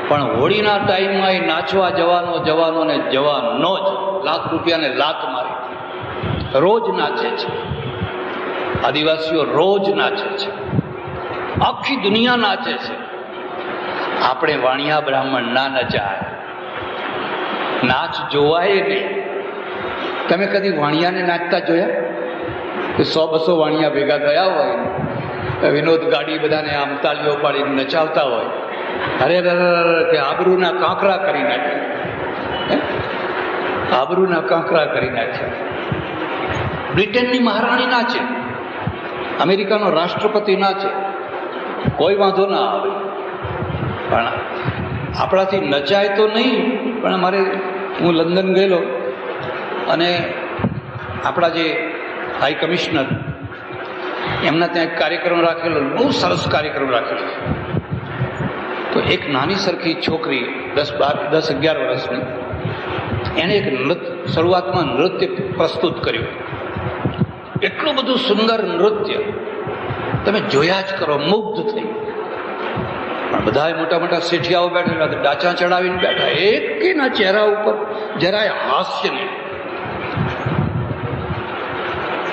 પણ હોળીના ટાઈમમાં એ નાચવા જવાનો ને જવાનો જ લાખ રૂપિયાને લાત મારી. રોજ નાચે છે, આદિવાસીઓ રોજ નાચે છે, આખી દુનિયા નાચે છે. આપણે વાણિયા બ્રાહ્મણ ના નચાય, નાચ જોવાય નહીં. તમે કદી વાણિયાને નાચતા જોયા? કે 100-200 વાણિયા ભેગા થયા હોય, વિનોદ ગાડી બધાને આમ તાલીઓ પાડીને નચાવતા હોય, અરે કે આબરૂના કાંકરા કરી નાખ્યા, આબરૂના કાંકરા કરી નાખ્યા. બ્રિટનની મહારાણી નાચે, અમેરિકાનો રાષ્ટ્રપતિ નાચે, કોઈ વાંધો ના આવે. પણ આપણાથી નચાય તો નહીં. પણ હું લંડન ગયેલો અને આપણા જે હાઈ કમિશનર એમના ત્યાં એક કાર્યક્રમ રાખેલો, બહુ સરસ કાર્યક્રમ રાખેલો. તો એક નાની સરખી છોકરી 10-11 વર્ષની, એણે એક શરૂઆતમાં નૃત્ય પ્રસ્તુત કર્યું. એટલું બધું સુંદર નૃત્ય, તમે જોયા જ કરો, મુગ્ધ થઈ. પણ બધા મોટા મોટા શેઠિયાઓ બેઠેલા, ડાચા ચડાવીને બેઠા, એકેના ચહેરા ઉપર જરાય હાસ્ય નહીં.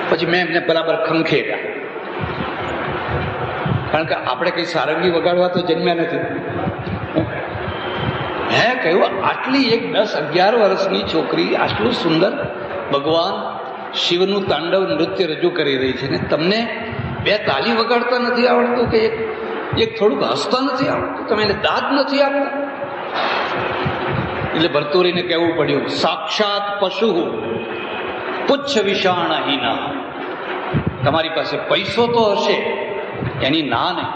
પછી મેં એમને બરાબર ખંખેર્યા, કારણ કે આપણે કઈ સારંગી વગાડવા તો જન્મ્યા નથી. મેં કહ્યું, આટલી એક 10-11 વર્ષની છોકરી આટલું સુંદર ભગવાન શિવનું તાંડવ નૃત્ય રજૂ કરી રહી છે ને તમને 2 તાલી વગાડતા નથી આવડતું, કે એક થોડુંક હસતા નથી આવડતું, તમે એને દાદ નથી આપતા. એટલે ભરતુરીને કહેવું પડ્યું, સાક્ષાત પશુ પુચ્છ વિષાણહીના. તમારી પાસે પૈસો તો હશે, એની ના નહીં,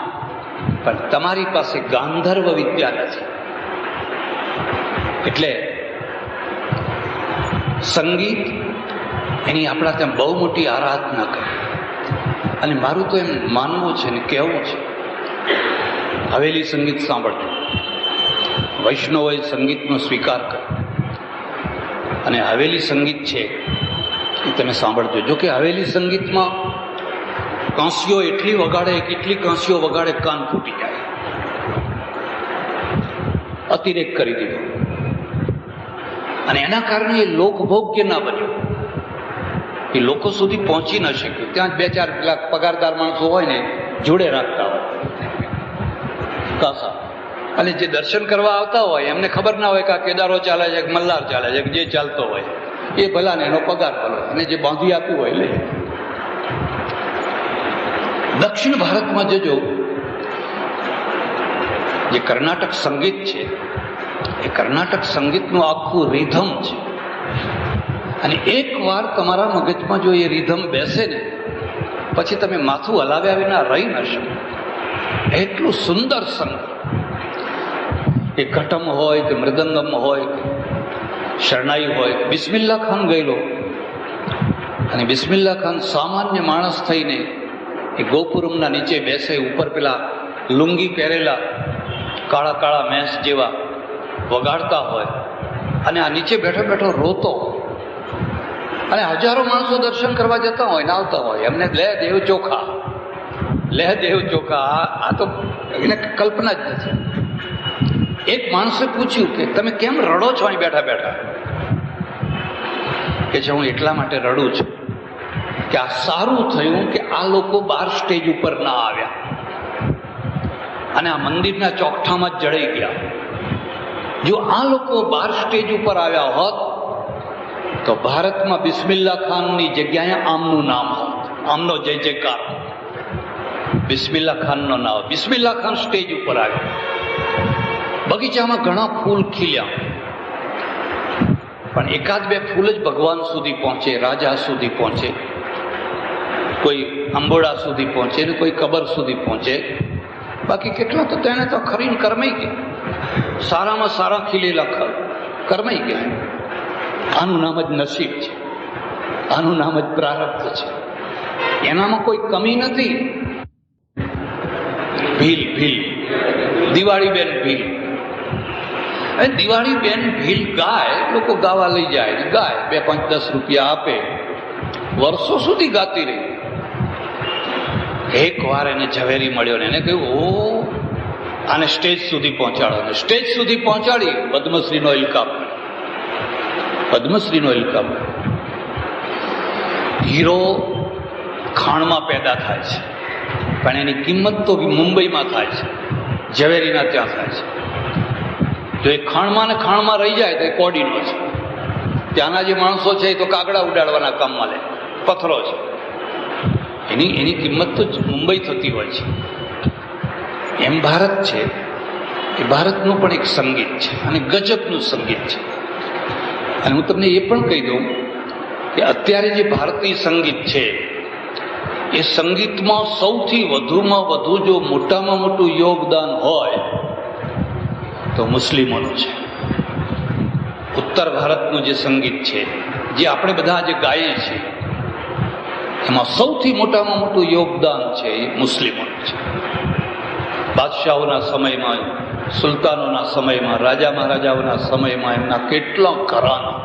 પણ તમારી પાસે ગાંધર્વ વિદ્યા નથી. એટલે સંગીત એની આપણા ત્યાં બહુ મોટી આરાધના કરે. અને મારું તો એમ માનવું છે ને કહેવું છે, હવેલી સંગીત સાંભળજો. વૈષ્ણવોએ સંગીતનો સ્વીકાર કર્યો અને હવેલી સંગીત છે એ તમે સાંભળજો. જો કે હવેલી સંગીતમાં કાંસીઓ એટલી વગાડે, કેટલી કાંસીઓ વગાડે, કાન ફૂટી જાય. અતિરેક કરી દીધો અને એના કારણે એ લોકભોગ્ય ના બન્યું. એ લોકો સુધી પહોંચી ન શક્યું. ત્યાં 2-4 લાખ પગારદાર માણસો હોય ને જોડે રાખતા હોય કાસા, અને જે દર્શન કરવા આવતા હોય એમને ખબર ના હોય કે આ કેદારો ચાલે છે, મલ્હાર ચાલે છે, જે ચાલતો હોય એ ભલા ને એનો પગાર ભલો, અને જે બાંધી આપ્યું હોય લે. દક્ષિણ ભારતમાં જજો, જે કર્ણાટક સંગીત છે એ કર્ણાટક સંગીતનું આખું રિધમ છે. અને એક વાર તમારા મગજમાં જો એ રિધમ બેસે ને પછી તમે માથું હલાવ્યા વિના રહી ન શકો. એટલું સુંદર સંગીત, એ ઘટમ હોય કે મૃદંગમ હોય કે શરણાઈ હોય. બિસ્મિલ્લા ખાન ગયેલો અને બિસ્મિલ્લા ખાન સામાન્ય માણસ થઈને એ ગોપુરમના નીચે બેસે, ઉપર પેલા લુંગી પહેરેલા કાળા કાળા મેંસ જેવા વગાડતા હોય અને આ નીચે બેઠો બેઠો રોતો. અને હજારો માણસો દર્શન કરવા જતા હોય ને આવતા હોય, એમને લે દેવ ચોખા, લે દેવ ચોખા. આ તો એને કલ્પના જ નથી. એક માણસે પૂછ્યું કે તમે કેમ રડો છો અહીં બેઠા બેઠા? કે છે હું એટલા માટે રડું છું કે આ સારું થયું કે આ લોકો બહાર સ્ટેજ ઉપર ના આવ્યા અને આ મંદિરના ચોકઠામાં જ જડાઈ ગયા. જો આ લોકો બહાર સ્ટેજ ઉપર આવ્યા હોત તો ભારતમાં બિસ્મિલ્લા ખાનની જગ્યાએ આમનું નામ હોત, આમનો જય જયકાર. બિસ્મિલ્લા ખાનનો નામ. બિસ્મિલ્લા ખાન સ્ટેજ ઉપર આવ્યા, બગીચામાં ઘણા ફૂલ ખીલ્યા, પણ 1-2 ફૂલ જ ભગવાન સુધી પહોંચે, રાજા સુધી પહોંચે, કોઈ અંબોડા સુધી પહોંચે ને કોઈ કબર સુધી પહોંચે. બાકી કેટલા તો તેને તો ખરીને કરમાઈ ગયા, સારામાં સારા ખીલેલા કરમાઈ ગયા. આનું નામ જ નસીબ છે, આનું નામ જ પ્રારબ્ધ છે. એનામાં કોઈ કમી નથી. ભીલ ભીલ દિવાળી બેન ભીલ, દિવાળી બેન ભીલ ગાય, લોકો ગાવા લઈ જાય, ગાય 2, 5, 10 રૂપિયા આપે, વર્ષો સુધી ગાતી રહી. એક વાર એને ઝવેરી મળ્યો ને એને કહ્યું, ઓ આને સ્ટેજ સુધી પહોંચાડો. સ્ટેજ સુધી પહોંચાડી પદ્મશ્રીનો ઇલકાબ, પદ્મશ્રીનો ઇલકાબ. હીરો ખાણમાં પેદા થાય છે, પણ એની કિંમત તો મુંબઈમાં થાય છે, ઝવેરીના ત્યાં થાય છે. જો એ ખાણમાં ને ખાણમાં રહી જાય તો એ કોડીનો છે. ત્યાંના જે માણસો છે એ તો કાગડા ઉડાડવાના કામમાં લે, પથ્થરો છે. એની કિંમત તો મુંબઈ થતી હોય છે. એમ ભારત છે, એ ભારતનું પણ એક સંગીત છે અને ગજબનું સંગીત છે. અને હું તમને એ પણ કહી દઉં કે અત્યારે જે ભારતીય સંગીત છે એ સંગીતમાં સૌથી વધુમાં વધુ જો મોટામાં મોટું યોગદાન હોય તો મુસ્લિમોનું છે. ઉત્તર ભારતનું જે સંગીત છે, જે આપણે બધા જે ગાઈએ છીએ, એમાં સૌથી મોટામાં મોટું યોગદાન છે એ મુસ્લિમોનું છે. બાદશાહોના સમયમાં, સુલતાનોના સમયમાં, રાજા મહારાજાઓના સમયમાં એમના કેટલા ઘરાના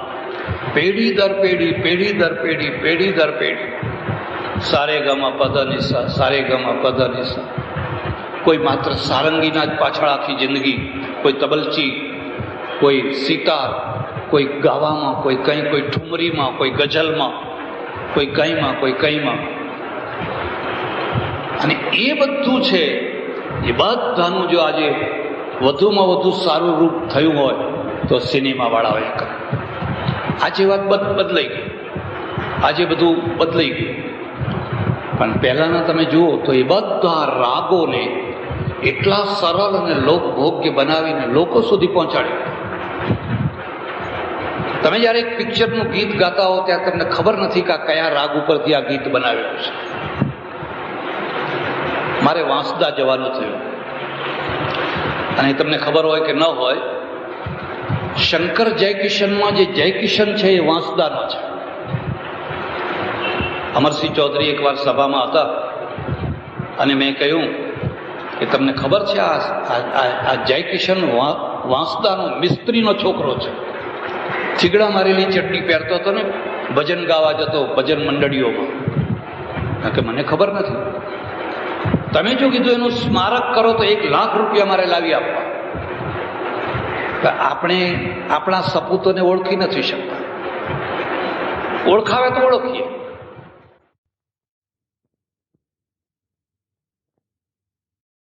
પેઢી દર પેઢી, પેઢી દર પેઢી, પેઢી દર પેઢી સારેગામા પધનિસા, સારેગામા પધનિસા. કોઈ માત્ર સારંગીના જ પાછળ આખી જિંદગી, કોઈ તબલચી, કોઈ સિતાર, કોઈ ગાવામાં, કોઈ કંઈ, કોઈ ઠુમરીમાં, કોઈ ગઝલમાં, કોઈ કંઈમાં, કોઈ કંઈમાં. અને એ બધું છે એ બધાનું જો આજે વધુમાં વધુ સારું રૂપ થયું હોય તો સિનેમાવાળાઓએ કરે. આજે વાત બદલાઈ ગઈ, આજે બધું બદલાઈ ગયું. પણ પહેલાના તમે જુઓ તો એ બધા રાગોને એટલા સરળ અને લોકભોગ્ય બનાવીને લોકો સુધી પહોંચાડ્યું. તમે જ્યારે એક પિક્ચરનું ગીત ગાતા હો ત્યારે તમને ખબર નથી કે આ કયા રાગ ઉપરથી આ ગીત બનાવેલું છે. મારે વાંસદા જવાનું થયું અને તમને ખબર હોય કે ન હોય, શંકર જયકિશનમાં જે જયકિશન છે એ વાંસદાનો છે. અમરસિંહ ચૌધરી એકવાર સભામાં હતા અને મેં કહ્યું કે તમને ખબર છે આ જયકિશન વાંસદાનો મિસ્ત્રીનો છોકરો છે. થીગડા મારેલી ચટણી પહેરતો હતો ને, ભજન ગાવા જતો ભજન મંડળીઓમાં. કે મને ખબર નથી. તમે જો કીધું એનું સ્મારક કરો તો 1 લાખ રૂપિયા મારે લાવી આપવા. આપણે આપણા સપૂતોને ઓળખી નથી શકતા. ઓળખાવે તો ઓળખીએ.